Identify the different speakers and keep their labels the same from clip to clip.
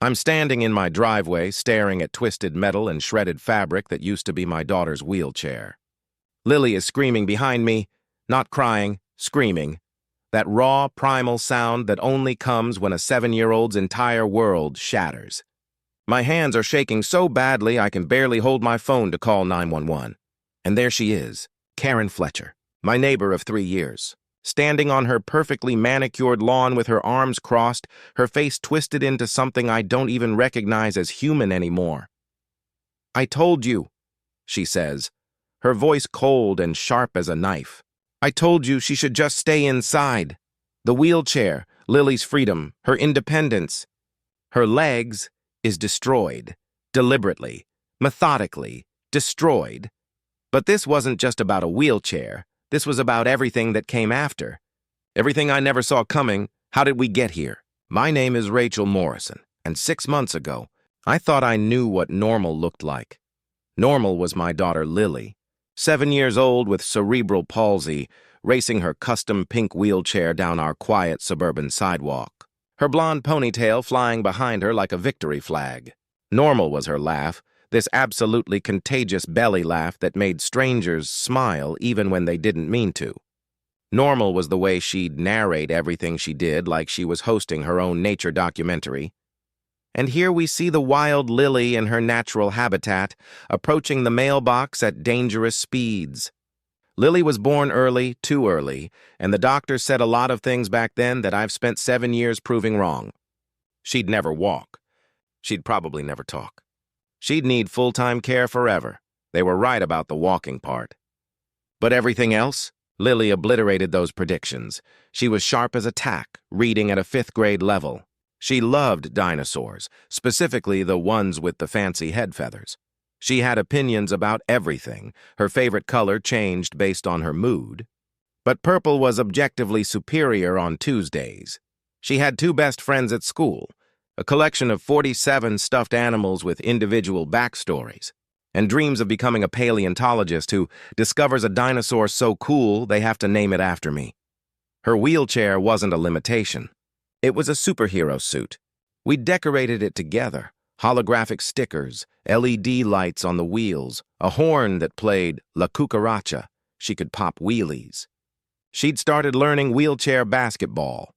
Speaker 1: I'm standing in my driveway, staring at twisted metal and shredded fabric that used to be my daughter's wheelchair. Lily is screaming behind me, not crying, screaming. That raw, primal sound that only comes when a 7-year-old's entire world shatters. My hands are shaking so badly I can barely hold my phone to call 911. And there she is, Karen Fletcher, my neighbor of 3 years. Standing on her perfectly manicured lawn with her arms crossed, her face twisted into something I don't even recognize as human anymore. "I told you," she says, her voice cold and sharp as a knife. "I told you she should just stay inside. The wheelchair, Lily's freedom, her independence. Her legs is destroyed, deliberately, methodically, destroyed. But this wasn't just about a wheelchair. This was about everything that came after. Everything I never saw coming. How did we get here? My name is Rachel Morrison, and 6 months ago, I thought I knew what normal looked like. Normal was my daughter Lily, 7 years old with cerebral palsy, racing her custom pink wheelchair down our quiet suburban sidewalk, her blonde ponytail flying behind her like a victory flag. Normal was her laugh, this absolutely contagious belly laugh that made strangers smile even when they didn't mean to. Normal was the way she'd narrate everything she did like she was hosting her own nature documentary. And here we see the wild Lily in her natural habitat, approaching the mailbox at dangerous speeds. Lily was born early, too early, and the doctors said a lot of things back then that I've spent 7 years proving wrong. She'd never walk. She'd probably never talk. She'd need full-time care forever. They were right about the walking part. But everything else? Lily obliterated those predictions. She was sharp as a tack, reading at a 5th grade level. She loved dinosaurs, specifically the ones with the fancy head feathers. She had opinions about everything. Her favorite color changed based on her mood. But purple was objectively superior on Tuesdays. She had 2 best friends at school, a collection of 47 stuffed animals with individual backstories, and dreams of becoming a paleontologist who discovers a dinosaur so cool they have to name it after me. Her wheelchair wasn't a limitation. It was a superhero suit. We decorated it together. Holographic stickers, LED lights on the wheels, a horn that played La Cucaracha. She could pop wheelies. She'd started learning wheelchair basketball.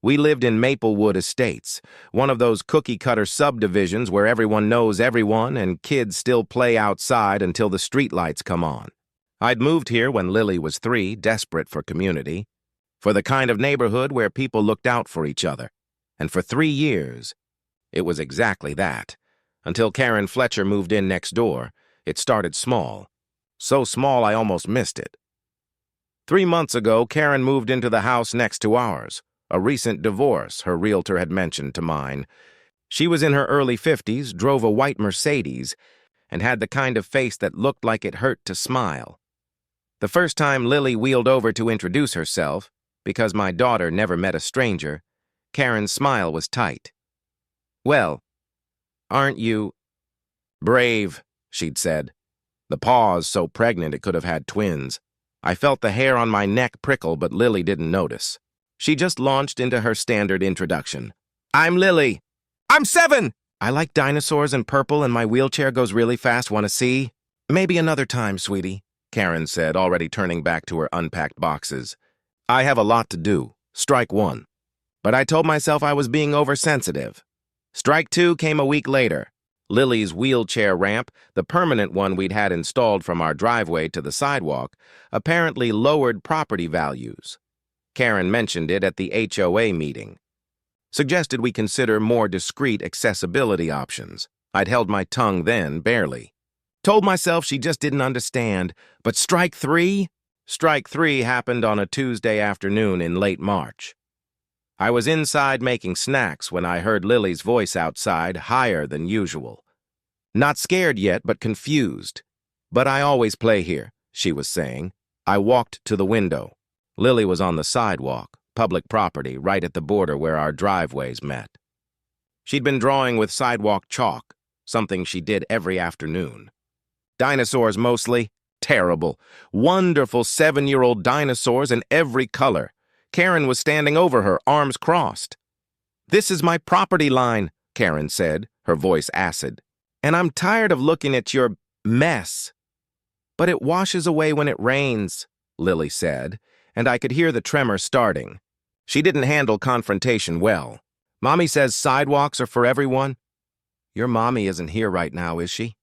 Speaker 1: We lived in Maplewood Estates, one of those cookie-cutter subdivisions where everyone knows everyone and kids still play outside until the streetlights come on. I'd moved here when Lily was 3, desperate for community, for the kind of neighborhood where people looked out for each other. And for 3 years, it was exactly that. Until Karen Fletcher moved in next door, it started small. So small I almost missed it. 3 months ago, Karen moved into the house next to ours. A recent divorce, her realtor had mentioned to mine. She was in her early 50s, drove a white Mercedes, and had the kind of face that looked like it hurt to smile. The first time Lily wheeled over to introduce herself, because my daughter never met a stranger, Karen's smile was tight. "Well, aren't you brave?" she'd said. The pause so pregnant it could have had twins. I felt the hair on my neck prickle, but Lily didn't notice. She just launched into her standard introduction. "I'm Lily. I'm 7! I like dinosaurs and purple and my wheelchair goes really fast. Want to see?" "Maybe another time, sweetie," Karen said, already turning back to her unpacked boxes. I have a lot to do. Strike 1. But I told myself I was being oversensitive. Strike 2 came a week later. Lily's wheelchair ramp, the permanent one we'd had installed from our driveway to the sidewalk, apparently lowered property values. Karen mentioned it at the HOA meeting. Suggested we consider more discreet accessibility options. I'd held my tongue then, barely. Told myself she just didn't understand. But strike 3? Strike 3 happened on a Tuesday afternoon in late March. I was inside making snacks when I heard Lily's voice outside, higher than usual. Not scared yet, but confused. "But I always play here," she was saying. I walked to the window. Lily was on the sidewalk, public property, right at the border where our driveways met. She'd been drawing with sidewalk chalk, something she did every afternoon. Dinosaurs mostly. Terrible. Wonderful 7-year-old dinosaurs in every color. Karen was standing over her, arms crossed. "This is my property line," Karen said, her voice acid. And I'm tired of looking at your mess. But it washes away when it rains, Lily said, and I could hear the tremor starting. She didn't handle confrontation well. Mommy says sidewalks are for everyone. Your mommy isn't here right now, is she?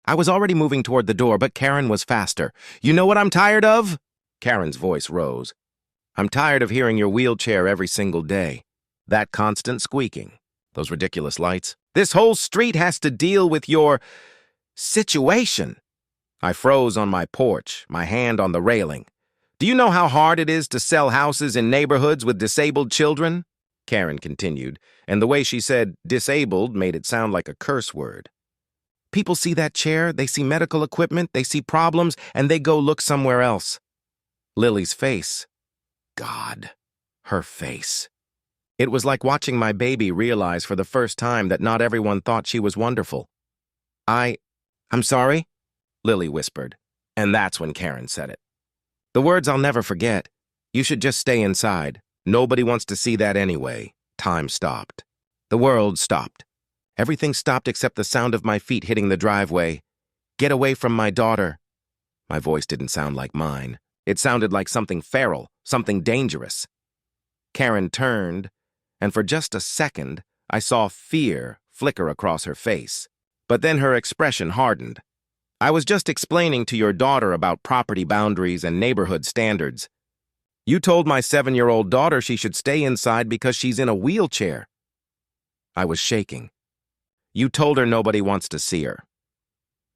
Speaker 1: I was already moving toward the door, but Karen was faster. You know what I'm tired of? Karen's voice rose. I'm tired of hearing your wheelchair every single day. That constant squeaking. Those ridiculous lights. This whole street has to deal with your situation. I froze on my porch, my hand on the railing. Do you know how hard it is to sell houses in neighborhoods with disabled children? Karen continued, and the way she said disabled made it sound like a curse word. People see that chair, they see medical equipment, they see problems, and they go look somewhere else. Lily's face. God, her face. It was like watching my baby realize for the first time that not everyone thought she was wonderful. I'm sorry, Lily whispered, and that's when Karen said it. The words I'll never forget. You should just stay inside. Nobody wants to see that anyway. Time stopped. The world stopped. Everything stopped except the sound of my feet hitting the driveway. Get away from my daughter. My voice didn't sound like mine. It sounded like something feral, something dangerous. Karen turned, and for just a second, I saw fear flicker across her face. But then her expression hardened. I was just explaining to your daughter about property boundaries and neighborhood standards. You told my 7-year-old daughter she should stay inside because she's in a wheelchair. I was shaking. You told her nobody wants to see her.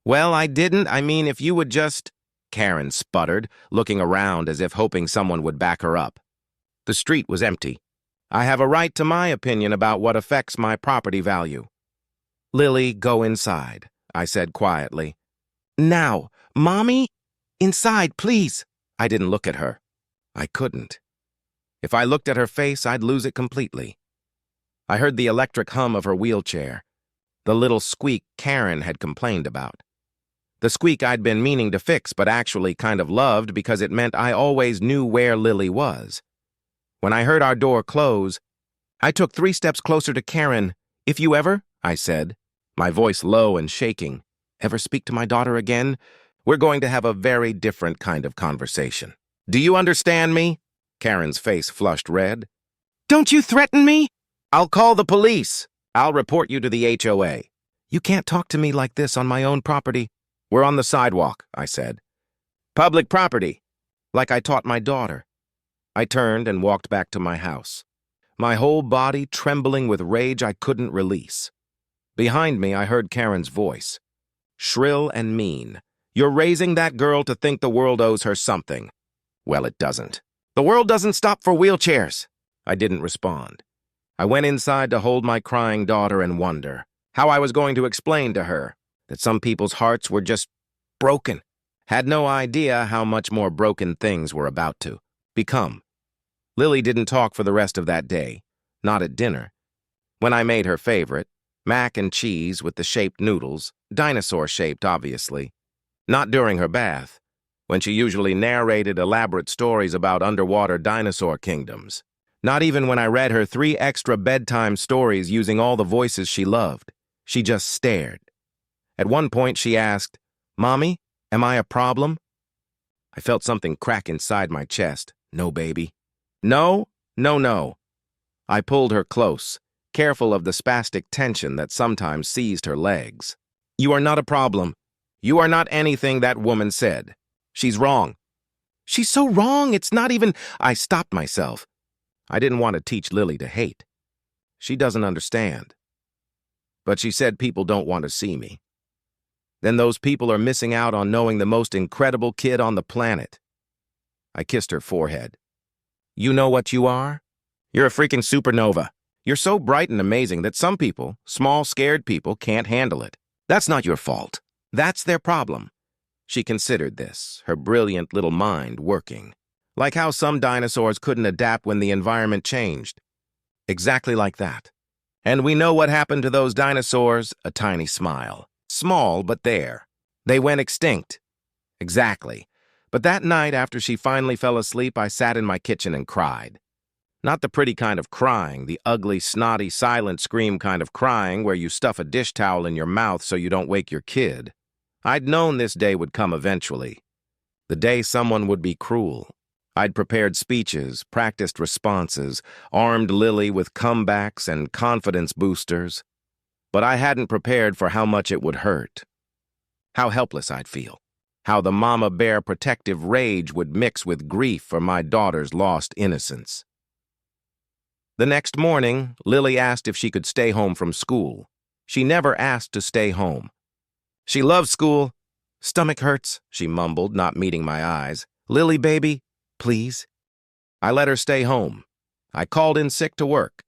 Speaker 1: Well, I didn't. I mean, if you would just... Karen sputtered, looking around as if hoping someone would back her up. The street was empty. I have a right to my opinion about what affects my property value. Lily, go inside, I said quietly. Now, Mommy, inside, please. I didn't look at her. I couldn't. If I looked at her face, I'd lose it completely. I heard the electric hum of her wheelchair, the little squeak Karen had complained about. The squeak I'd been meaning to fix but actually kind of loved because it meant I always knew where Lily was. When I heard our door close, I took 3 steps closer to Karen. If you ever, I said, my voice low and shaking, ever speak to my daughter again, we're going to have a very different kind of conversation. Do you understand me? Karen's face flushed red. Don't you threaten me? I'll call the police. I'll report you to the HOA. You can't talk to me like this on my own property. We're on the sidewalk, I said. Public property, like I taught my daughter. I turned and walked back to my house, my whole body trembling with rage I couldn't release. Behind me, I heard Karen's voice, shrill and mean. You're raising that girl to think the world owes her something. Well, it doesn't. The world doesn't stop for wheelchairs. I didn't respond. I went inside to hold my crying daughter and wonder how I was going to explain to her that some people's hearts were just broken. Had no idea how much more broken things were about to become. Lily didn't talk for the rest of that day, not at dinner. When I made her favorite, mac and cheese with the shaped noodles, dinosaur-shaped, obviously. Not during her bath, when she usually narrated elaborate stories about underwater dinosaur kingdoms. Not even when I read her 3 extra bedtime stories using all the voices she loved. She just stared. At one point, she asked, Mommy, am I a problem? I felt something crack inside my chest. No, baby. No, no, no. I pulled her close, careful of the spastic tension that sometimes seized her legs. You are not a problem. You are not anything that woman said. She's wrong. She's so wrong, it's not even... I stopped myself. I didn't want to teach Lily to hate. She doesn't understand. But she said people don't want to see me. Then those people are missing out on knowing the most incredible kid on the planet. I kissed her forehead. You know what you are? You're a freaking supernova. You're so bright and amazing that some people, small, scared people, can't handle it. That's not your fault. That's their problem. She considered this, her brilliant little mind working. Like how some dinosaurs couldn't adapt when the environment changed. Exactly like that. And we know what happened to those dinosaurs, a tiny smile. Small, but there. They went extinct. Exactly. But that night, after she finally fell asleep, I sat in my kitchen and cried. Not the pretty kind of crying, the ugly, snotty, silent scream kind of crying where you stuff a dish towel in your mouth so you don't wake your kid. I'd known this day would come eventually. The day someone would be cruel. I'd prepared speeches, practiced responses, armed Lily with comebacks and confidence boosters. But I hadn't prepared for how much it would hurt. How helpless I'd feel. How the mama bear protective rage would mix with grief for my daughter's lost innocence. The next morning, Lily asked if she could stay home from school. She never asked to stay home. She loves school. Stomach hurts, she mumbled, not meeting my eyes. Lily, baby, please. I let her stay home. I called in sick to work.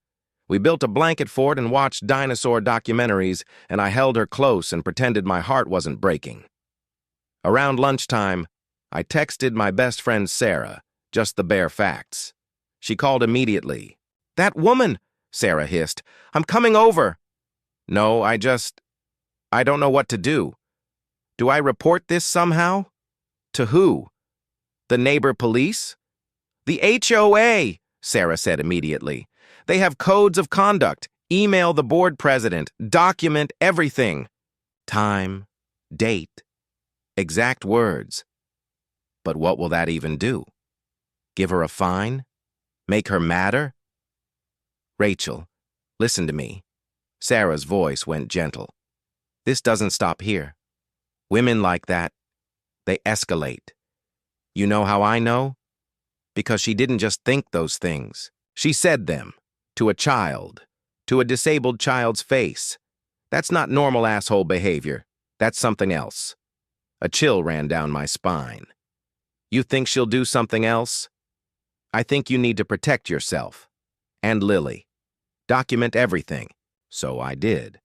Speaker 1: We built a blanket fort and watched dinosaur documentaries, and I held her close and pretended my heart wasn't breaking. Around lunchtime, I texted my best friend Sarah, just the bare facts. She called immediately. That woman, Sarah hissed. I'm coming over. No, I don't know what to do. Do I report this somehow? To who? The neighbor police? The HOA, Sarah said immediately. They have codes of conduct. Email the board president. Document everything. Time, date, exact words. But what will that even do? Give her a fine? Make her madder? Rachel, listen to me. Sarah's voice went gentle. This doesn't stop here. Women like that, they escalate. You know how I know? Because she didn't just think those things. She said them. To a child. To a disabled child's face. That's not normal asshole behavior. That's something else. A chill ran down my spine. You think she'll do something else? I think you need to protect yourself. And Lily. Document everything. So I did.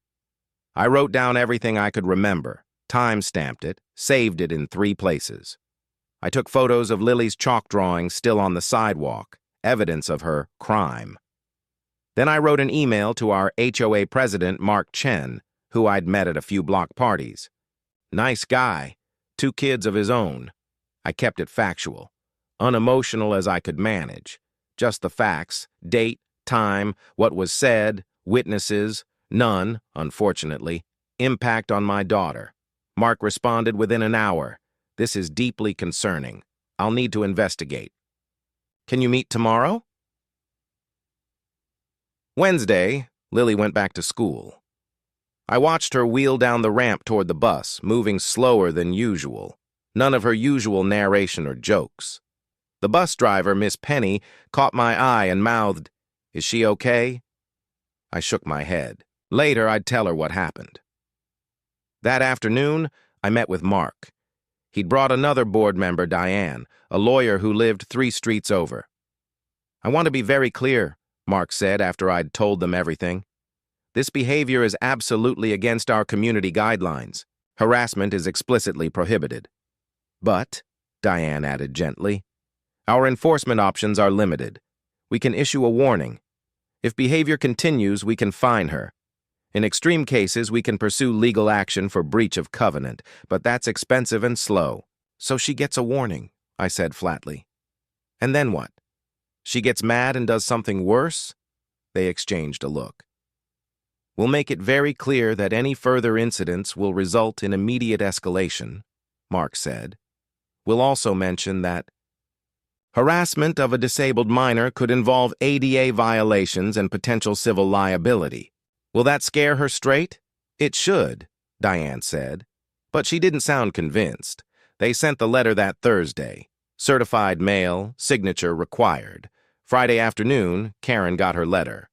Speaker 1: I wrote down everything I could remember, time-stamped it, saved it in 3 places. I took photos of Lily's chalk drawings still on the sidewalk, evidence of her crime. Then I wrote an email to our HOA president, Mark Chen, who I'd met at a few block parties. Nice guy, 2 kids of his own. I kept it factual, unemotional as I could manage. Just the facts, date, time, what was said, witnesses, none, unfortunately, impact on my daughter. Mark responded within an hour. This is deeply concerning. I'll need to investigate. Can you meet tomorrow? Wednesday, Lily went back to school. I watched her wheel down the ramp toward the bus, moving slower than usual. None of her usual narration or jokes. The bus driver, Miss Penny, caught my eye and mouthed, "Is she okay?" I shook my head. Later, I'd tell her what happened. That afternoon, I met with Mark. He'd brought another board member, Diane, a lawyer who lived 3 streets over. I want to be very clear, Mark said after I'd told them everything. This behavior is absolutely against our community guidelines. Harassment is explicitly prohibited. But, Diane added gently, our enforcement options are limited. We can issue a warning. If behavior continues, we can fine her. In extreme cases, we can pursue legal action for breach of covenant, but that's expensive and slow. So she gets a warning, I said flatly. And then what? She gets mad and does something worse? They exchanged a look. We'll make it very clear that any further incidents will result in immediate escalation, Mark said. We'll also mention that harassment of a disabled minor could involve ADA violations and potential civil liability. Will that scare her straight? It should, Diane said. But she didn't sound convinced. They sent the letter that Thursday. Certified mail, signature required. Friday afternoon, Karen got her letter.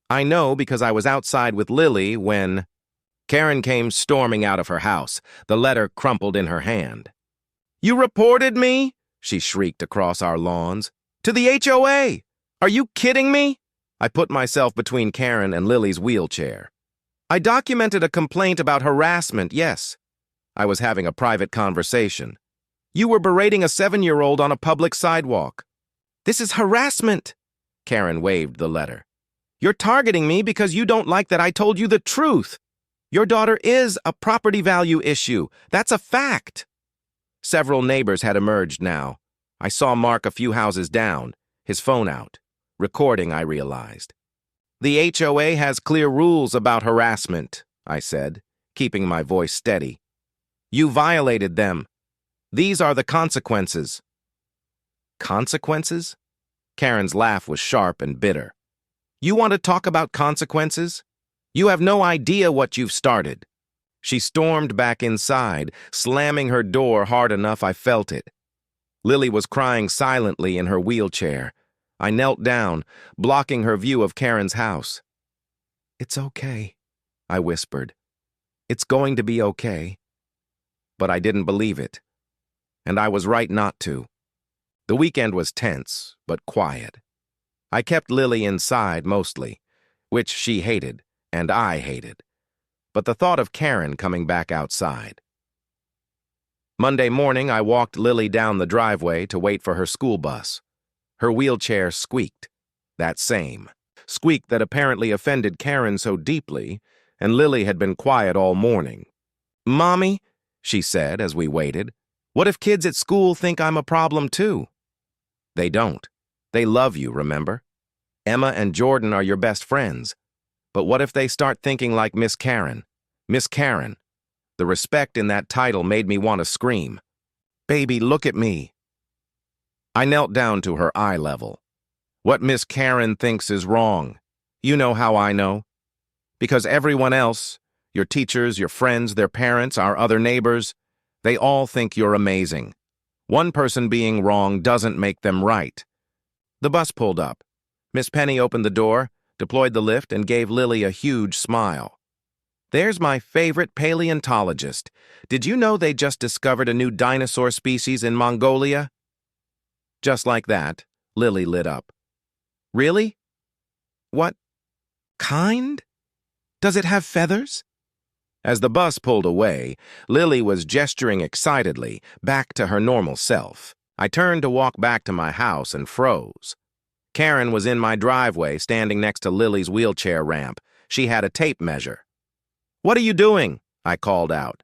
Speaker 1: I know because I was outside with Lily when Karen came storming out of her house, the letter crumpled in her hand. You reported me? She shrieked across our lawns. To the HOA! Are you kidding me? I put myself between Karen and Lily's wheelchair. I documented a complaint about harassment, yes. I was having a private conversation. You were berating a 7-year-old on a public sidewalk. This is harassment, Karen waved the letter. You're targeting me because you don't like that I told you the truth. Your daughter is a property value issue. That's a fact. Several neighbors had emerged now. I saw Mark a few houses down, his phone out. Recording, I realized. The HOA has clear rules about harassment, I said, keeping my voice steady. You violated them. These are the consequences. Consequences? Karen's laugh was sharp and bitter. You want to talk about consequences? You have no idea what you've started. She stormed back inside, slamming her door hard enough I felt it. Lily was crying silently in her wheelchair. I knelt down, blocking her view of Karen's house. It's okay, I whispered. It's going to be okay. But I didn't believe it. And I was right not to. The weekend was tense, but quiet. I kept Lily inside mostly, which she hated, and I hated. But the thought of Karen coming back outside. Monday morning, I walked Lily down the driveway to wait for her school bus. Her wheelchair squeaked. That same squeak that apparently offended Karen so deeply, and Lily had been quiet all morning. Mommy, she said as we waited, what if kids at school think I'm a problem too? They don't. They love you, remember? Emma and Jordan are your best friends. But what if they start thinking like Miss Karen? Miss Karen. The respect in that title made me want to scream. Baby, look at me. I knelt down to her eye level. What Miss Karen thinks is wrong. You know how I know. Because everyone else, your teachers, your friends, their parents, our other neighbors, they all think you're amazing. One person being wrong doesn't make them right. The bus pulled up. Miss Penny opened the door, deployed the lift, and gave Lily a huge smile. There's my favorite paleontologist. Did you know they just discovered a new dinosaur species in Mongolia? Just like that, Lily lit up. Really? What kind? Does it have feathers? As the bus pulled away, Lily was gesturing excitedly, back to her normal self. I turned to walk back to my house and froze. Karen was in my driveway, standing next to Lily's wheelchair ramp. She had a tape measure. What are you doing? I called out.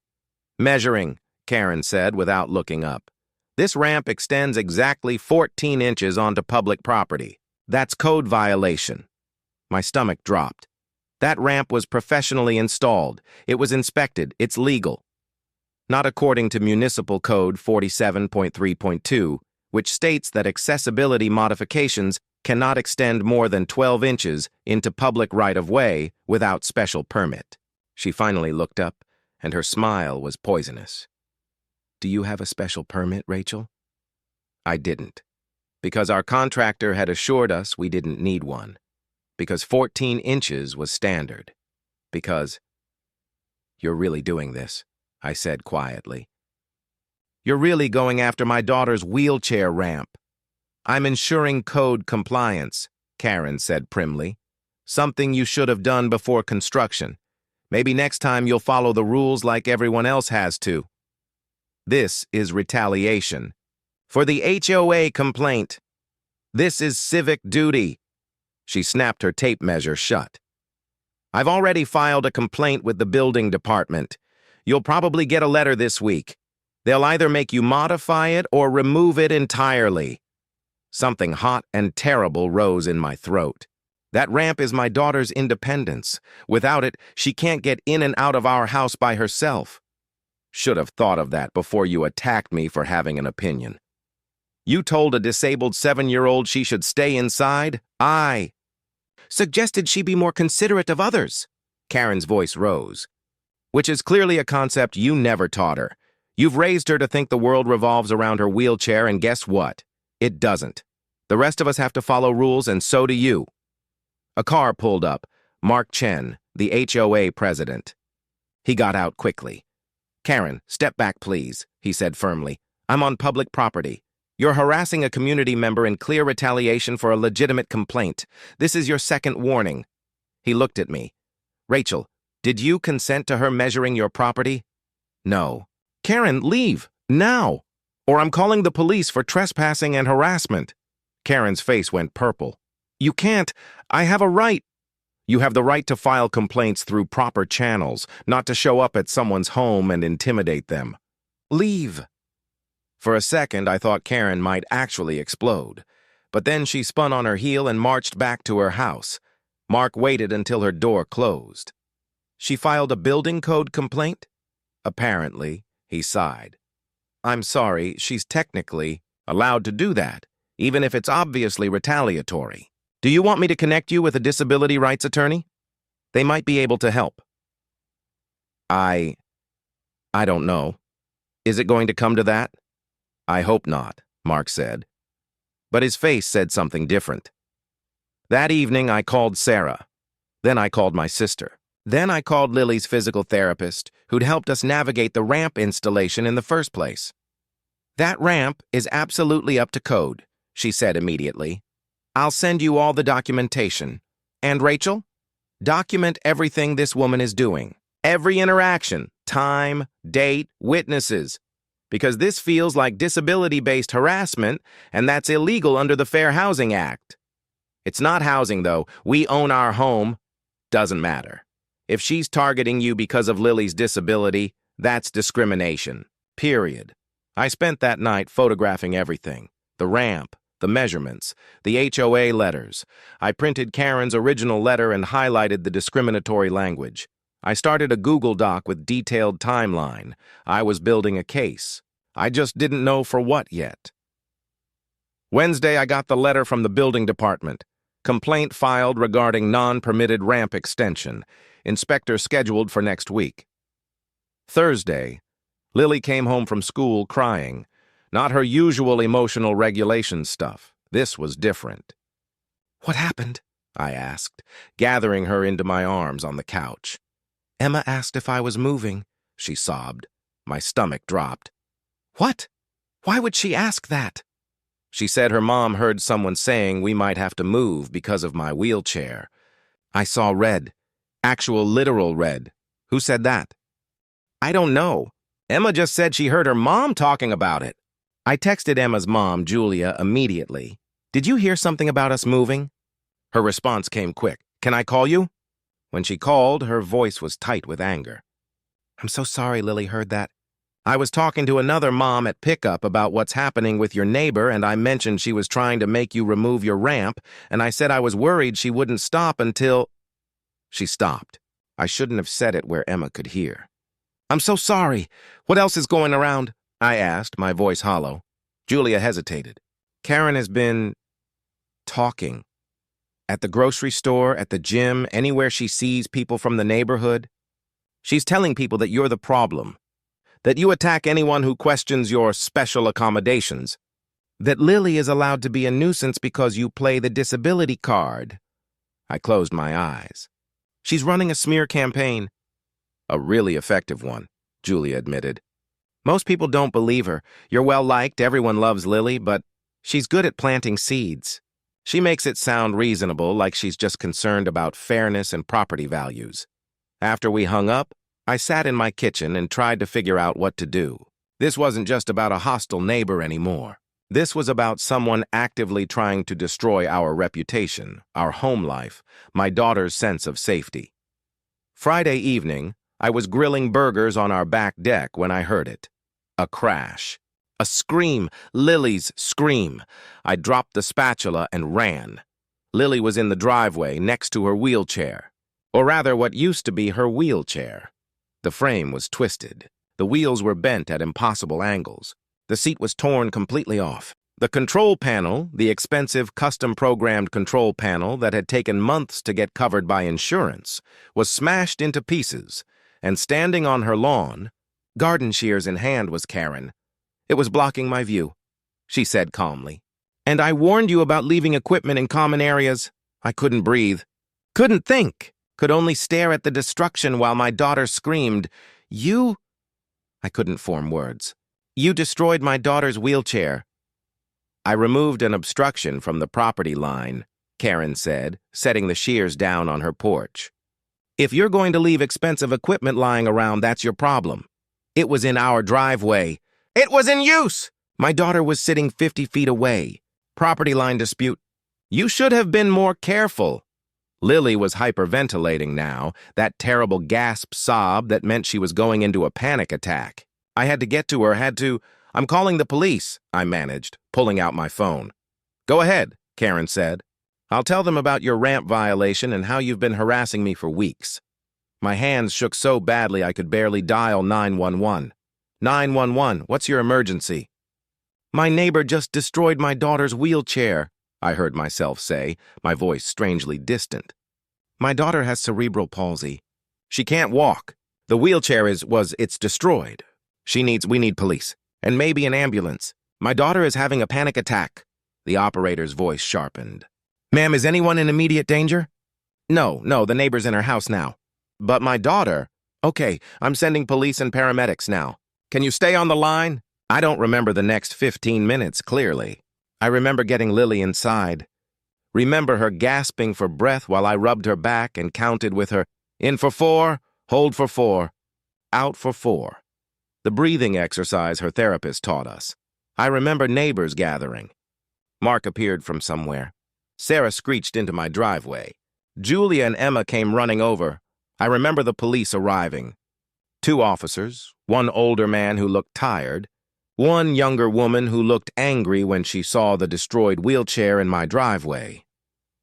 Speaker 1: Measuring, Karen said without looking up. This ramp extends exactly 14 inches onto public property. That's code violation. My stomach dropped. That ramp was professionally installed. It was inspected. It's legal. Not according to Municipal Code 47.3.2, which states that accessibility modifications cannot extend more than 12 inches into public right-of-way without special permit. She finally looked up, and her smile was poisonous. Do you have a special permit, Rachel? I didn't, because our contractor had assured us we didn't need one. Because 14 inches was standard. Because, you're really doing this, I said quietly. You're really going after my daughter's wheelchair ramp. I'm ensuring code compliance, Karen said primly. Something you should have done before construction. Maybe next time you'll follow the rules like everyone else has to. This is retaliation. For the HOA complaint. This is civic duty. She snapped her tape measure shut. I've already filed a complaint with the building department. You'll probably get a letter this week. They'll either make you modify it or remove it entirely. Something hot and terrible rose in my throat. That ramp is my daughter's independence. Without it, she can't get in and out of our house by herself. Should have thought of that before you attacked me for having an opinion. You told a disabled 7-year-old she should stay inside? I suggested she be more considerate of others. Karen's voice rose. Which is clearly a concept you never taught her. You've raised her to think the world revolves around her wheelchair, and guess what? It doesn't. The rest of us have to follow rules, and so do you. A car pulled up. Mark Chen, the HOA president. He got out quickly. Karen, step back, please, he said firmly. I'm on public property. You're harassing a community member in clear retaliation for a legitimate complaint. This is your second warning. He looked at me. Rachel, did you consent to her measuring your property? No. Karen, leave, now, or I'm calling the police for trespassing and harassment. Karen's face went purple. You can't. I have a right. You have the right to file complaints through proper channels, not to show up at someone's home and intimidate them. Leave. For a second, I thought Karen might actually explode. But then she spun on her heel and marched back to her house. Mark waited until her door closed. She filed a building code complaint? Apparently, he sighed. I'm sorry, she's technically allowed to do that, even if it's obviously retaliatory. Do you want me to connect you with a disability rights attorney? They might be able to help. I don't know. Is it going to come to that? I hope not, Mark said. But his face said something different. That evening, I called Sarah. Then I called my sister. Then I called Lily's physical therapist, who'd helped us navigate the ramp installation in the first place. That ramp is absolutely up to code, she said immediately. I'll send you all the documentation. And Rachel? Document everything this woman is doing. Every interaction, time, date, witnesses. Because this feels like disability-based harassment, and that's illegal under the Fair Housing Act. It's not housing, though. We own our home. Doesn't matter. If she's targeting you because of Lily's disability, that's discrimination. Period. I spent that night photographing everything. The ramp, the measurements, the HOA letters. I printed Karen's original letter and highlighted the discriminatory language. I started a Google Doc with detailed timeline. I was building a case. I just didn't know for what yet. Wednesday, I got the letter from the building department. Complaint filed regarding non-permitted ramp extension. Inspector scheduled for next week. Thursday, Lily came home from school crying. Not her usual emotional regulation stuff. This was different. What happened? I asked, gathering her into my arms on the couch. Emma asked if I was moving, she sobbed. My stomach dropped. What? Why would she ask that? She said her mom heard someone saying we might have to move because of my wheelchair. I saw red. Actual literal red. Who said that? I don't know. Emma just said she heard her mom talking about it. I texted Emma's mom, Julia, immediately. Did you hear something about us moving? Her response came quick. Can I call you? When she called, her voice was tight with anger. I'm so sorry Lily heard that. I was talking to another mom at pickup about what's happening with your neighbor, and I mentioned she was trying to make you remove your ramp, and I said I was worried she wouldn't stop until... She stopped. I shouldn't have said it where Emma could hear. I'm so sorry. What else is going around? I asked, my voice hollow. Julia hesitated. Karen has been... talking. At the grocery store, at the gym, anywhere she sees people from the neighborhood. She's telling people that you're the problem. That you attack anyone who questions your special accommodations. That Lily is allowed to be a nuisance because you play the disability card. I closed my eyes. She's running a smear campaign. A really effective one, Julia admitted. Most people don't believe her. You're well-liked, everyone loves Lily, but she's good at planting seeds. She makes it sound reasonable, like she's just concerned about fairness and property values. After we hung up, I sat in my kitchen and tried to figure out what to do. This wasn't just about a hostile neighbor anymore. This was about someone actively trying to destroy our reputation, our home life, my daughter's sense of safety. Friday evening, I was grilling burgers on our back deck when I heard it. A crash. A scream. Lily's scream. I dropped the spatula and ran. Lily was in the driveway next to her wheelchair. Or rather, what used to be her wheelchair. The frame was twisted. The wheels were bent at impossible angles. The seat was torn completely off. The control panel, the expensive custom-programmed control panel that had taken months to get covered by insurance, was smashed into pieces, and standing on her lawn, garden shears in hand, was Karen. It was blocking my view, she said calmly. And I warned you about leaving equipment in common areas. I couldn't breathe. Couldn't think. Could only stare at the destruction while my daughter screamed, You... I couldn't form words. You destroyed my daughter's wheelchair. I removed an obstruction from the property line, Karen said, setting the shears down on her porch. If you're going to leave expensive equipment lying around, that's your problem. It was in our driveway. It was in use! My daughter was sitting 50 feet away. Property line dispute. You should have been more careful. Lily was hyperventilating now, that terrible gasp sob that meant she was going into a panic attack. I had to get to her, I'm calling the police, I managed, pulling out my phone. Go ahead, Karen said. "I'll tell them about your ramp violation and how you've been harassing me for weeks." My hands shook so badly I could barely dial 911. 911, what's your emergency? "My neighbor just destroyed my daughter's wheelchair," I heard myself say, my voice strangely distant. "My daughter has cerebral palsy. She can't walk. The wheelchair it's destroyed. We need police, and maybe an ambulance. My daughter is having a panic attack." The operator's voice sharpened. "Ma'am, is anyone in immediate danger?" No, the neighbor's in her house now." "But my daughter—" "Okay, I'm sending police and paramedics now. Can you stay on the line?" I don't remember the next 15 minutes clearly. I remember getting Lily inside. Remember her gasping for breath while I rubbed her back and counted with her, "In for 4, hold for 4, out for 4. The breathing exercise her therapist taught us. I remember neighbors gathering. Mark appeared from somewhere. Sarah screeched into my driveway. Julia and Emma came running over. I remember the police arriving. 2 officers, 1 older man who looked tired, 1 younger woman who looked angry when she saw the destroyed wheelchair in my driveway.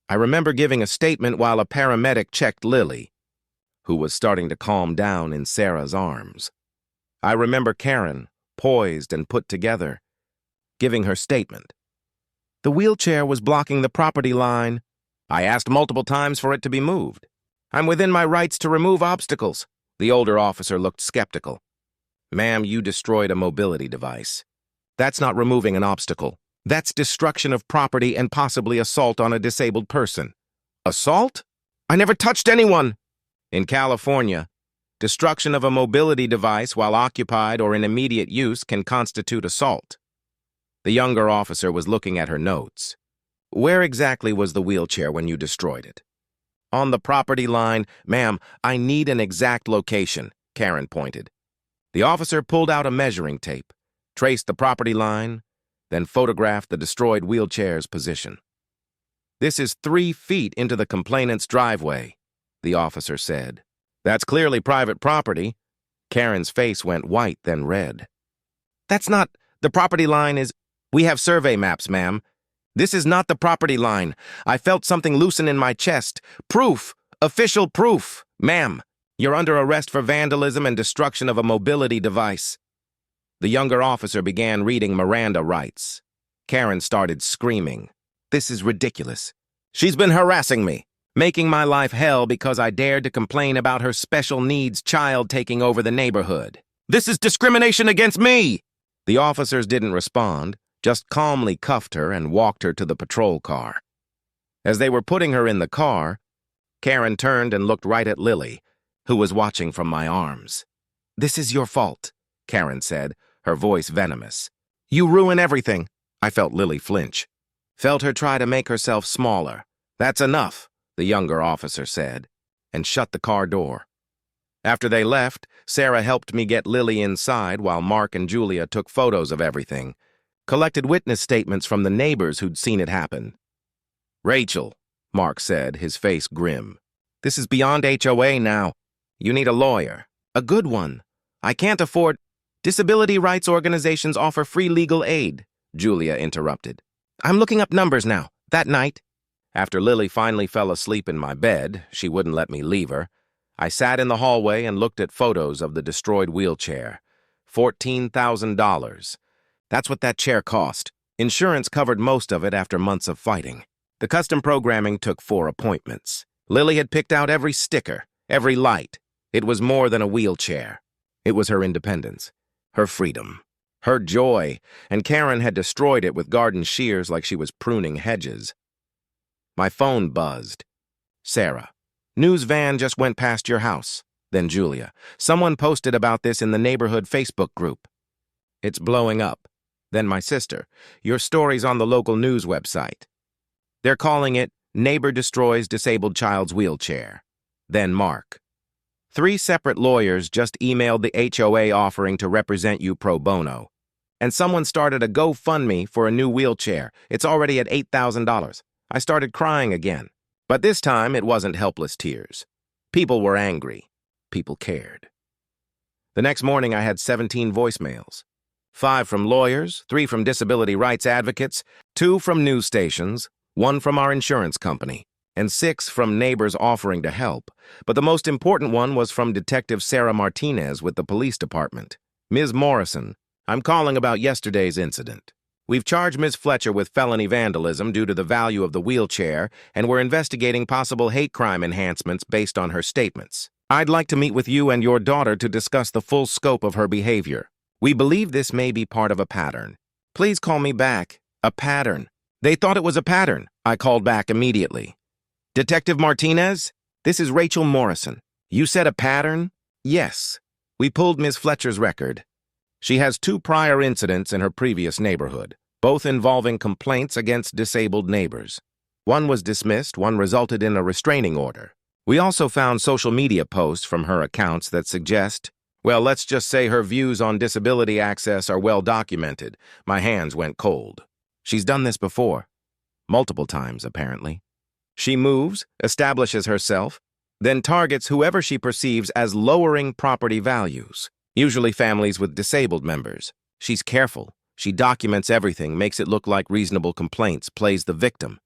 Speaker 1: I remember giving a statement while a paramedic checked Lily, who was starting to calm down in Sarah's arms. I remember Karen, poised and put together, giving her statement. "The wheelchair was blocking the property line. I asked multiple times for it to be moved. I'm within my rights to remove obstacles." The older officer looked skeptical. "Ma'am, you destroyed a mobility device. That's not removing an obstacle. That's destruction of property and possibly assault on a disabled person." "Assault? I never touched anyone." "In California, destruction of a mobility device while occupied or in immediate use can constitute assault." The younger officer was looking at her notes. "Where exactly was the wheelchair when you destroyed it?" "On the property line. Ma'am, I need an exact location," Karen pointed. The officer pulled out a measuring tape, traced the property line, then photographed the destroyed wheelchair's position. "This is 3 feet into the complainant's driveway," the officer said. "That's clearly private property." Karen's face went white, then red. "That's not— the property line is— We have survey maps, ma'am. This is not the property line. I felt something loosen in my chest. Proof! Official proof! Ma'am, you're under arrest for vandalism and destruction of a mobility device." The younger officer began reading Miranda rights. Karen started screaming. "This is ridiculous. She's been harassing me, making my life hell because I dared to complain about her special needs child taking over the neighborhood. This is discrimination against me!" The officers didn't respond, just calmly cuffed her and walked her to the patrol car. As they were putting her in the car, Karen turned and looked right at Lily, who was watching from my arms. "This is your fault," Karen said, her voice venomous. "You ruin everything." I felt Lily flinch. Felt her try to make herself smaller. "That's enough," the younger officer said, and shut the car door. After they left, Sarah helped me get Lily inside while Mark and Julia took photos of everything, collected witness statements from the neighbors who'd seen it happen. "Rachel," Mark said, his face grim, "this is beyond HOA now. You need a lawyer. A good one. I can't afford— Disability rights organizations offer free legal aid," Julia interrupted. "I'm looking up numbers now." That night, after Lily finally fell asleep in my bed, she wouldn't let me leave her, I sat in the hallway and looked at photos of the destroyed wheelchair. $14,000. That's what that chair cost. Insurance covered most of it after months of fighting. The custom programming took 4 appointments. Lily had picked out every sticker, every light. It was more than a wheelchair. It was her independence, her freedom, her joy, and Karen had destroyed it with garden shears like she was pruning hedges. My phone buzzed. "Sarah, news van just went past your house." Then Julia, "Someone posted about this in the neighborhood Facebook group. It's blowing up." Then my sister, "Your story's on the local news website. They're calling it Neighbor Destroys Disabled Child's Wheelchair." Then Mark, "3 separate lawyers just emailed the HOA offering to represent you pro bono. And someone started a GoFundMe for a new wheelchair. It's already at $8,000. I started crying again. But this time it wasn't helpless tears. People were angry. People cared. The next morning I had 17 voicemails. 5 from lawyers, 3 from disability rights advocates, 2 from news stations, 1 from our insurance company, and 6 from neighbors offering to help. But the most important one was from Detective Sarah Martinez with the police department. Ms. Morrison, I'm calling about yesterday's incident. We've charged Ms. Fletcher with felony vandalism due to the value of the wheelchair, and we're investigating possible hate crime enhancements based on her statements. I'd like to meet with you and your daughter to discuss the full scope of her behavior. We believe this may be part of a pattern. Please call me back. A pattern. They thought it was a pattern. I called back immediately. Detective Martinez, this is Rachel Morrison. You said a pattern? Yes. We pulled Ms. Fletcher's record. She has 2 prior incidents in her previous neighborhood, both involving complaints against disabled neighbors. One was dismissed, one resulted in a restraining order. We also found social media posts from her accounts that suggest, well, let's just say her views on disability access are well documented. My hands went cold. She's done this before. Multiple times, apparently. She moves, establishes herself, then targets whoever she perceives as lowering property values, usually families with disabled members. She's careful. She documents everything, makes it look like reasonable complaints, plays the victim.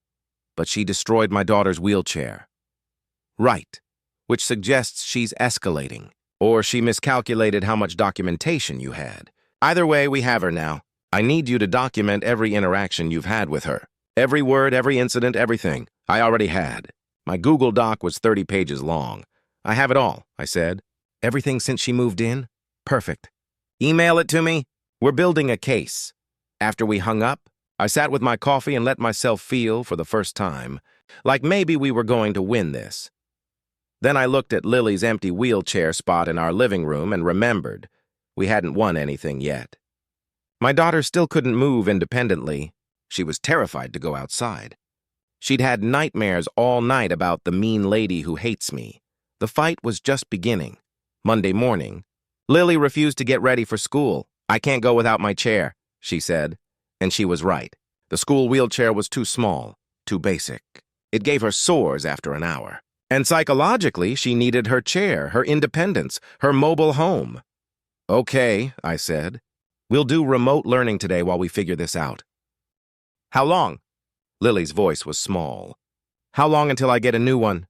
Speaker 1: But she destroyed my daughter's wheelchair. Right, which suggests she's escalating, or she miscalculated how much documentation you had. Either way, we have her now. I need you to document every interaction you've had with her. Every word, every incident, everything. I already had. My Google Doc was 30 pages long. I have it all, I said. Everything since she moved in? Perfect. Email it to me. We're building a case. After we hung up, I sat with my coffee and let myself feel, for the first time, like maybe we were going to win this. Then I looked at Lily's empty wheelchair spot in our living room and remembered we hadn't won anything yet. My daughter still couldn't move independently. She was terrified to go outside. She'd had nightmares all night about the mean lady who hates me. The fight was just beginning. Monday morning, Lily refused to get ready for school. I can't go without my chair, she said. And she was right. The school wheelchair was too small, too basic. It gave her sores after an hour. And psychologically, she needed her chair, her independence, her mobile home. Okay, I said. We'll do remote learning today while we figure this out. How long? Lily's voice was small. How long until I get a new one?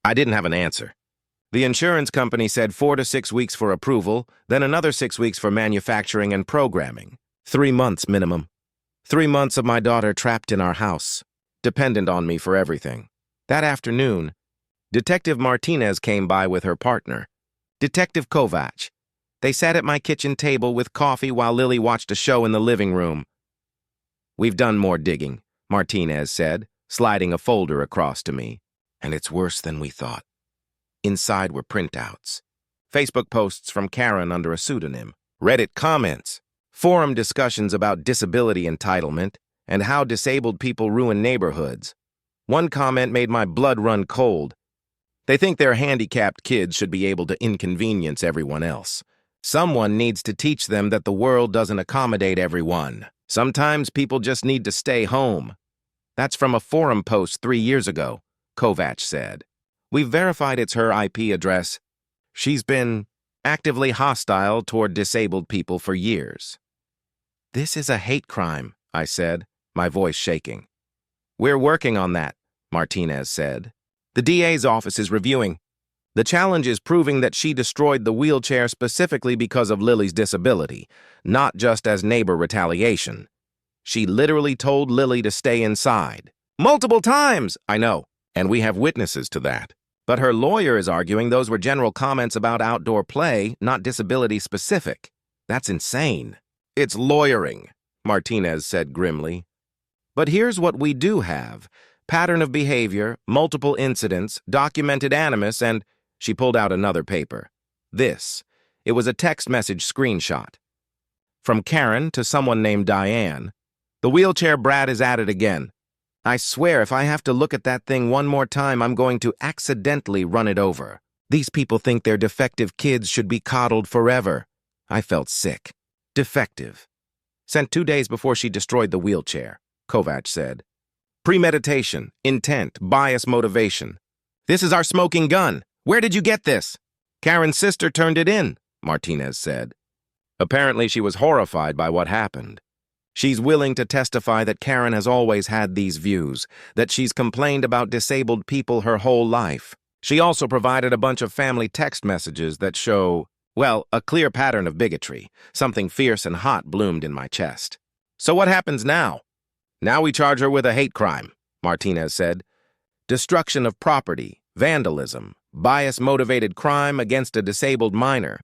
Speaker 1: I didn't have an answer. The insurance company said 4 to 6 weeks for approval, then another 6 weeks for manufacturing and programming. 3 months minimum. 3 months of my daughter trapped in our house, dependent on me for everything. That afternoon, Detective Martinez came by with her partner, Detective Kovac. They sat at my kitchen table with coffee while Lily watched a show in the living room. We've done more digging, Martinez said, sliding a folder across to me. And it's worse than we thought. Inside were printouts, Facebook posts from Karen under a pseudonym, Reddit comments, forum discussions about disability entitlement and how disabled people ruin neighborhoods. One comment made my blood run cold. They think their handicapped kids should be able to inconvenience everyone else. Someone needs to teach them that the world doesn't accommodate everyone. Sometimes people just need to stay home. That's from a forum post 3 years ago, Kovac said. We've verified it's her IP address. She's been actively hostile toward disabled people for years. This is a hate crime, I said, my voice shaking. We're working on that, Martinez said. The DA's office is reviewing. The challenge is proving that she destroyed the wheelchair specifically because of Lily's disability, not just as neighbor retaliation. She literally told Lily to stay inside. Multiple times, I know, and we have witnesses to that. But her lawyer is arguing those were general comments about outdoor play, not disability specific. That's insane. It's lawyering, Martinez said grimly. But here's what we do have. Pattern of behavior, multiple incidents, documented animus, and she pulled out another paper. It was a text message screenshot. From Karen to someone named Diane. The wheelchair brat is at it again. I swear if I have to look at that thing one more time, I'm going to accidentally run it over. These people think their defective kids should be coddled forever. I felt sick. Defective. Sent 2 days before she destroyed the wheelchair, Kovac said. Premeditation, intent, bias, motivation. This is our smoking gun. Where did you get this? Karen's sister turned it in, Martinez said. Apparently she was horrified by what happened. She's willing to testify that Karen has always had these views, that she's complained about disabled people her whole life. She also provided a bunch of family text messages that show, well, a clear pattern of bigotry. Something fierce and hot bloomed in my chest. So what happens now? Now we charge her with a hate crime, Martinez said. Destruction of property, vandalism, bias-motivated crime against a disabled minor.